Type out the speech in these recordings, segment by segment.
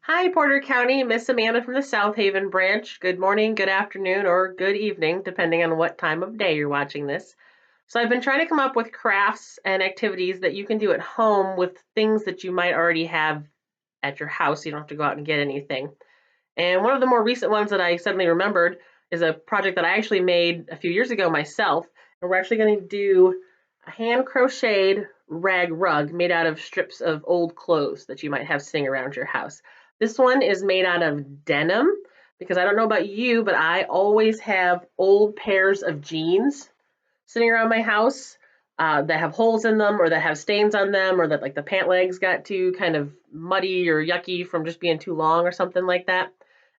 Hi, Porter County, Miss Amanda from the South Haven branch. Good morning, good afternoon, or good evening, depending on what time of day you're watching this. So, I've been trying to come up with crafts and activities that you can do at home with things that you might already have at your house. You don't have to go out and get anything. And one of the more recent ones that I suddenly remembered is a project that I actually made a few years ago myself. And we're actually going to do a hand crocheted rag rug made out of strips of old clothes that you might have sitting around your house. This one is made out of denim because I don't know about you, but I always have old pairs of jeans sitting around my house that have holes in them or that have stains on them or that like the pant legs got too kind of muddy or yucky from just being too long or something like that.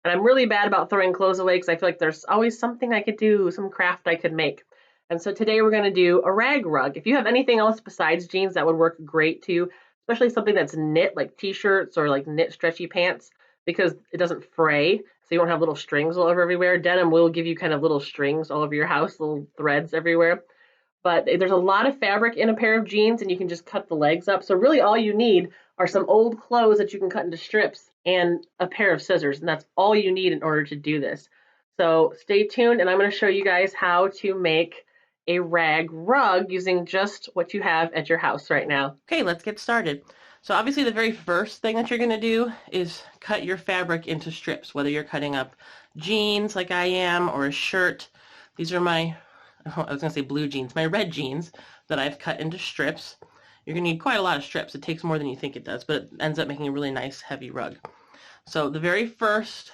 And I'm really bad about throwing clothes away because I feel like there's always something I could do, some craft I could make. And so today we're going to do a rag rug. If you have anything else besides jeans, that would work great too, especially something that's knit like t-shirts or like knit stretchy pants because it doesn't fray. So you won't have little strings all over everywhere. Denim will give you kind of little strings all over your house, little threads everywhere. But there's a lot of fabric in a pair of jeans and you can just cut the legs up. So really all you need are some old clothes that you can cut into strips and a pair of scissors. And that's all you need in order to do this. So stay tuned and I'm going to show you guys how to make a rag rug using just what you have at your house right now. Okay, let's get started. So obviously the very first thing that you're going to do is cut your fabric into strips, whether you're cutting up jeans like I am or a shirt. These are my, I was going to say blue jeans, my red jeans that I've cut into strips. You're going to need quite a lot of strips. It takes more than you think it does, but it ends up making a really nice heavy rug. So the very first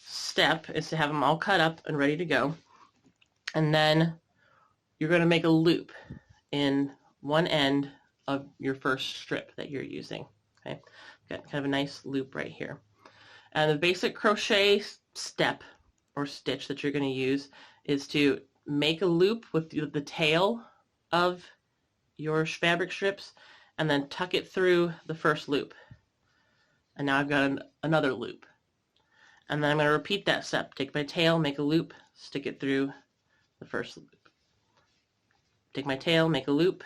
step is to have them all cut up and ready to go. And then you're going to make a loop in one end of your first strip that you're using. Okay, got kind of a nice loop right here. And the basic crochet step or stitch that you're going to use is to make a loop with the tail of your fabric strips and then tuck it through the first loop. And now I've got another loop. And then I'm going to repeat that step. Take my tail, make a loop, stick it through the first loop. Take my tail, make a loop,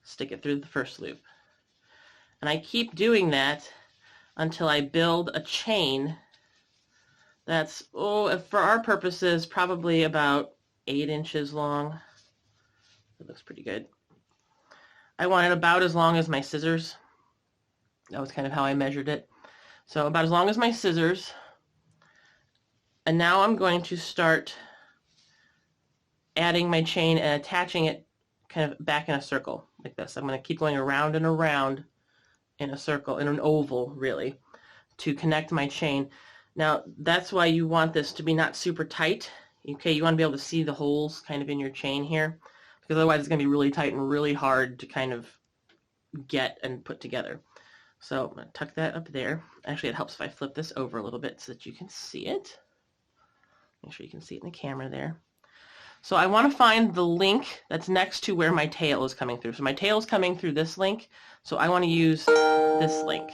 stick it through the first loop. And I keep doing that until I build a chain that's, for our purposes, probably about 8 inches long. It looks pretty good. I want it about as long as my scissors. That was kind of how I measured it. So about as long as my scissors. And now I'm going to start adding my chain and attaching it kind of back in a circle like this. I'm going to keep going around and around in a circle, in an oval really, to connect my chain. Now that's why you want this to be not super tight. Okay, you want to be able to see the holes kind of in your chain here, because otherwise it's going to be really tight and really hard to kind of get and put together. So I'm going to tuck that up there. Actually, it helps if I flip this over a little bit so that you can see it. Make sure you can see it in the camera there. So I want to find the link that's next to where my tail is coming through. So my tail is coming through this link, so I want to use this link.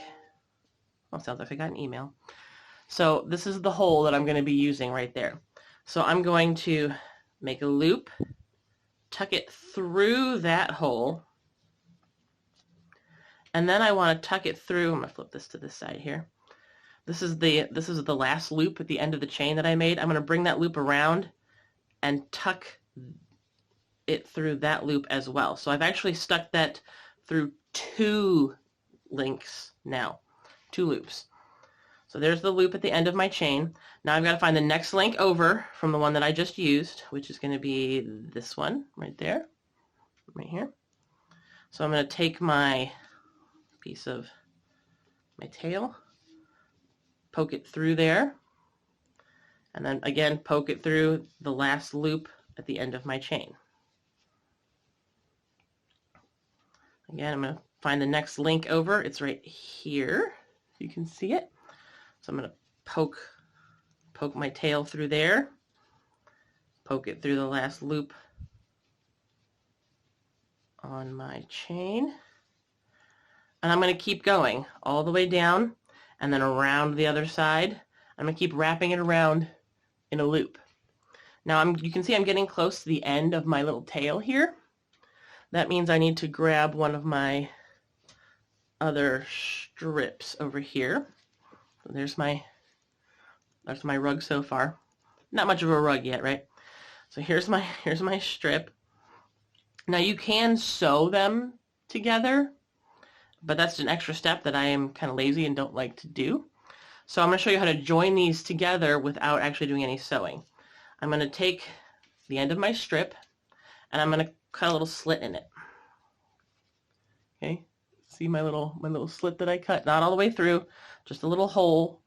Well, sounds like I got an email. So this is the hole that I'm going to be using right there. So I'm going to make a loop, tuck it through that hole, and then I want to tuck it through. I'm going to flip this to this side here. This is the last loop at the end of the chain that I made. I'm going to bring that loop around and tuck it through that loop as well. So I've actually stuck that through 2 links now, 2 loops. So there's the loop at the end of my chain. Now I've got to find the next link over from the one that I just used, which is going to be this one right there, right here. So I'm going to take my piece of my tail, poke it through there, and then again poke it through the last loop at the end of my chain. Again, I'm going to find the next link over. It's right here, if you can see it. So I'm going to poke my tail through there, poke it through the last loop on my chain, and I'm going to keep going all the way down and then around the other side. I'm going to keep wrapping it around in a loop. Now you can see I'm getting close to the end of my little tail here. That means I need to grab one of my other strips over here. That's my rug so far. Not much of a rug yet, right? So here's my strip. Now you can sew them together, but that's an extra step that I am kind of lazy and don't like to do. So I'm going to show you how to join these together without actually doing any sewing. I'm going to take the end of my strip and I'm going to cut a little slit in it. Okay, see my little slit that I cut? Not all the way through, just a little hole.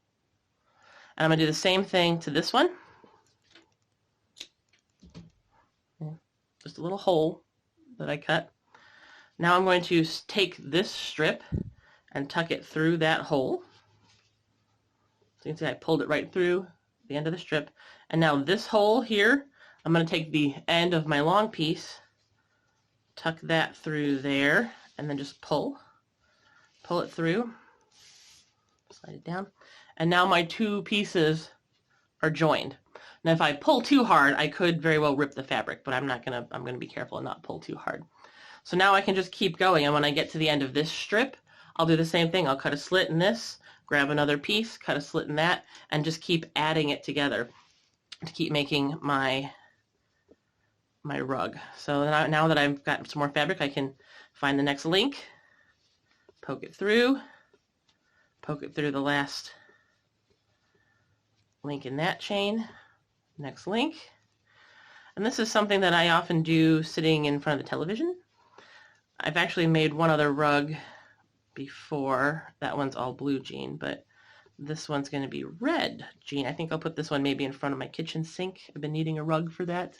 And I'm going to do the same thing to this one. Just a little hole that I cut. Now I'm going to take this strip and tuck it through that hole. So you can see I pulled it right through the end of the strip. And now this hole here, I'm going to take the end of my long piece, tuck that through there, and then just pull it through, slide it down. And now my two pieces are joined. Now if I pull too hard, I could very well rip the fabric, but I'm going to be careful and not pull too hard. So now I can just keep going, and when I get to the end of this strip, I'll do the same thing. I'll cut a slit in this, grab another piece, cut a slit in that, and just keep adding it together to keep making my rug. So now that I've got some more fabric, I can find the next link, poke it through the last link in that chain, next link. And this is something that I often do sitting in front of the television. I've actually made one other rug before. That one's all blue jean, but this one's going to be red jean. I think I'll put this one maybe in front of my kitchen sink. I've been needing a rug for that.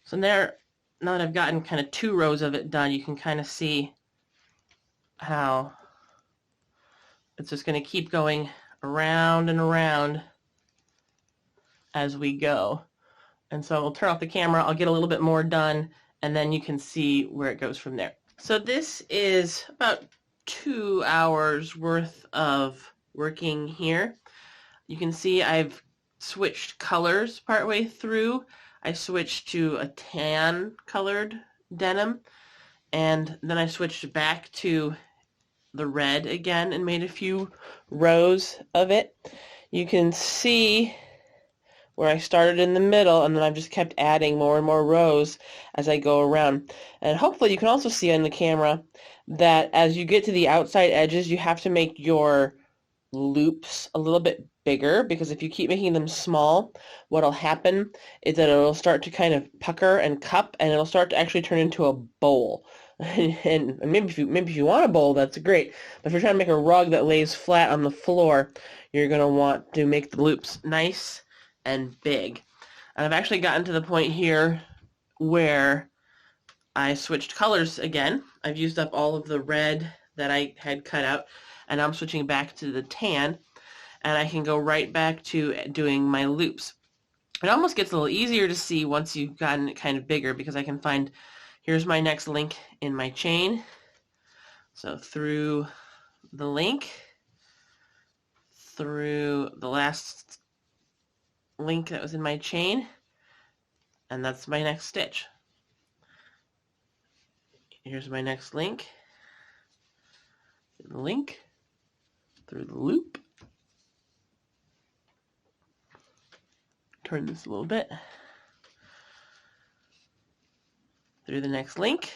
So there, now that I've gotten kind of 2 rows of it done, you can kind of see how it's just going to keep going around and around as we go. And so I'll turn off the camera, I'll get a little bit more done, and then you can see where it goes from there. So this is about 2 hours worth of working here. You can see I've switched colors partway through. I switched to a tan colored denim, and then I switched back to the red again and made a few rows of it. You can see where I started in the middle, and then I've just kept adding more and more rows as I go around. And hopefully you can also see on the camera that as you get to the outside edges, you have to make your loops a little bit bigger, because if you keep making them small, what'll happen is that it'll start to kind of pucker and cup, and it'll start to actually turn into a bowl. And maybe if you want a bowl, that's great. But if you're trying to make a rug that lays flat on the floor, you're going to want to make the loops nice and big. And I've actually gotten to the point here where I switched colors again. I've used up all of the red that I had cut out, and I'm switching back to the tan, and I can go right back to doing my loops. It almost gets a little easier to see once you've gotten it kind of bigger, because I can find, here's my next link in my chain. So through the link, through the last link that was in my chain, and that's my next stitch. Here's my next link, through the loop, turn this a little bit, through the next link,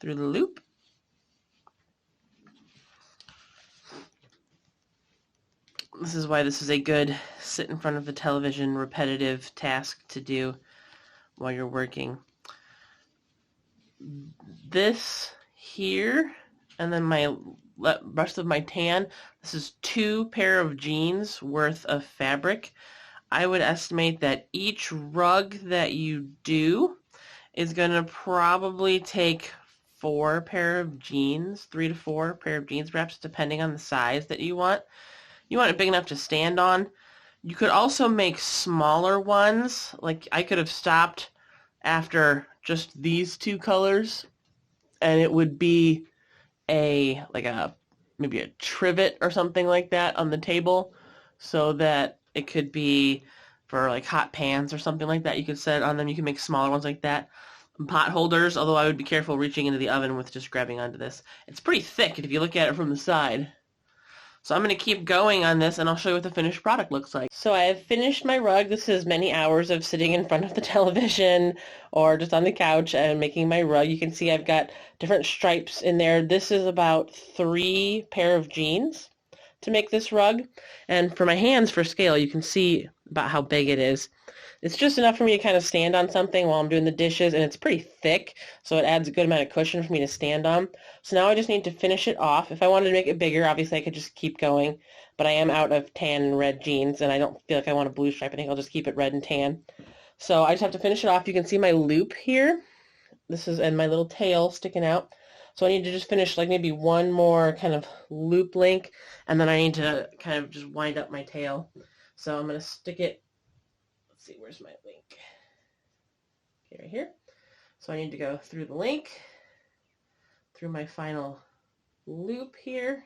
through the loop, this is why this is a good sit in front of the television repetitive task to do while you're working. This here, and then my rest of my tan, this is 2 pair of jeans worth of fabric. I would estimate that each rug that you do is going to probably take 4 pair of jeans, 3 to 4 pair of jeans perhaps, depending on the size that you want. You want it big enough to stand on. You could also make smaller ones. Like I could have stopped after just these 2 colors, and it would be maybe a trivet or something like that on the table, so that it could be for like hot pans or something like that. You could set it on them. You can make smaller ones like that. Pot holders, although I would be careful reaching into the oven with just grabbing onto this. It's pretty thick if you look at it from the side. So I'm going to keep going on this, and I'll show you what the finished product looks like. So I have finished my rug. This is many hours of sitting in front of the television or just on the couch and making my rug. You can see I've got different stripes in there. This is about 3 pair of jeans to make this rug. And for my hands for scale, you can see about how big it is. It's just enough for me to kind of stand on something while I'm doing the dishes, and it's pretty thick, so it adds a good amount of cushion for me to stand on. So now I just need to finish it off. If I wanted to make it bigger, obviously I could just keep going, but I am out of tan and red jeans, and I don't feel like I want a blue stripe. I think I'll just keep it red and tan. So I just have to finish it off. You can see my loop here. This is, and my little tail sticking out. So I need to just finish like maybe one more kind of loop link, and then I need to kind of just wind up my tail. So I'm going to stick it. Let's see, where's my link? Okay, right here. So I need to go through the link, through my final loop here,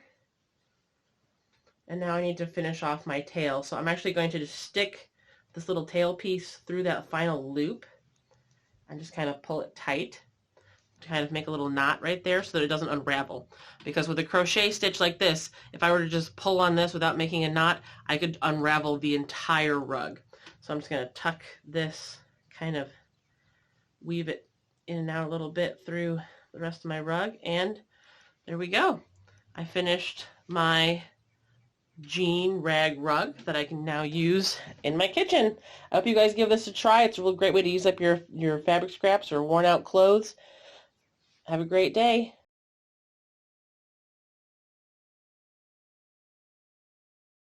and now I need to finish off my tail. So I'm actually going to just stick this little tail piece through that final loop and just kind of pull it tight to kind of make a little knot right there so that it doesn't unravel. Because with a crochet stitch like this, if I were to just pull on this without making a knot, I could unravel the entire rug. So I'm just going to tuck this, kind of weave it in and out a little bit through the rest of my rug, and there we go. I finished my jean rag rug that I can now use in my kitchen. I hope you guys give this a try. It's a real great way to use up your fabric scraps or worn out clothes. Have a great day.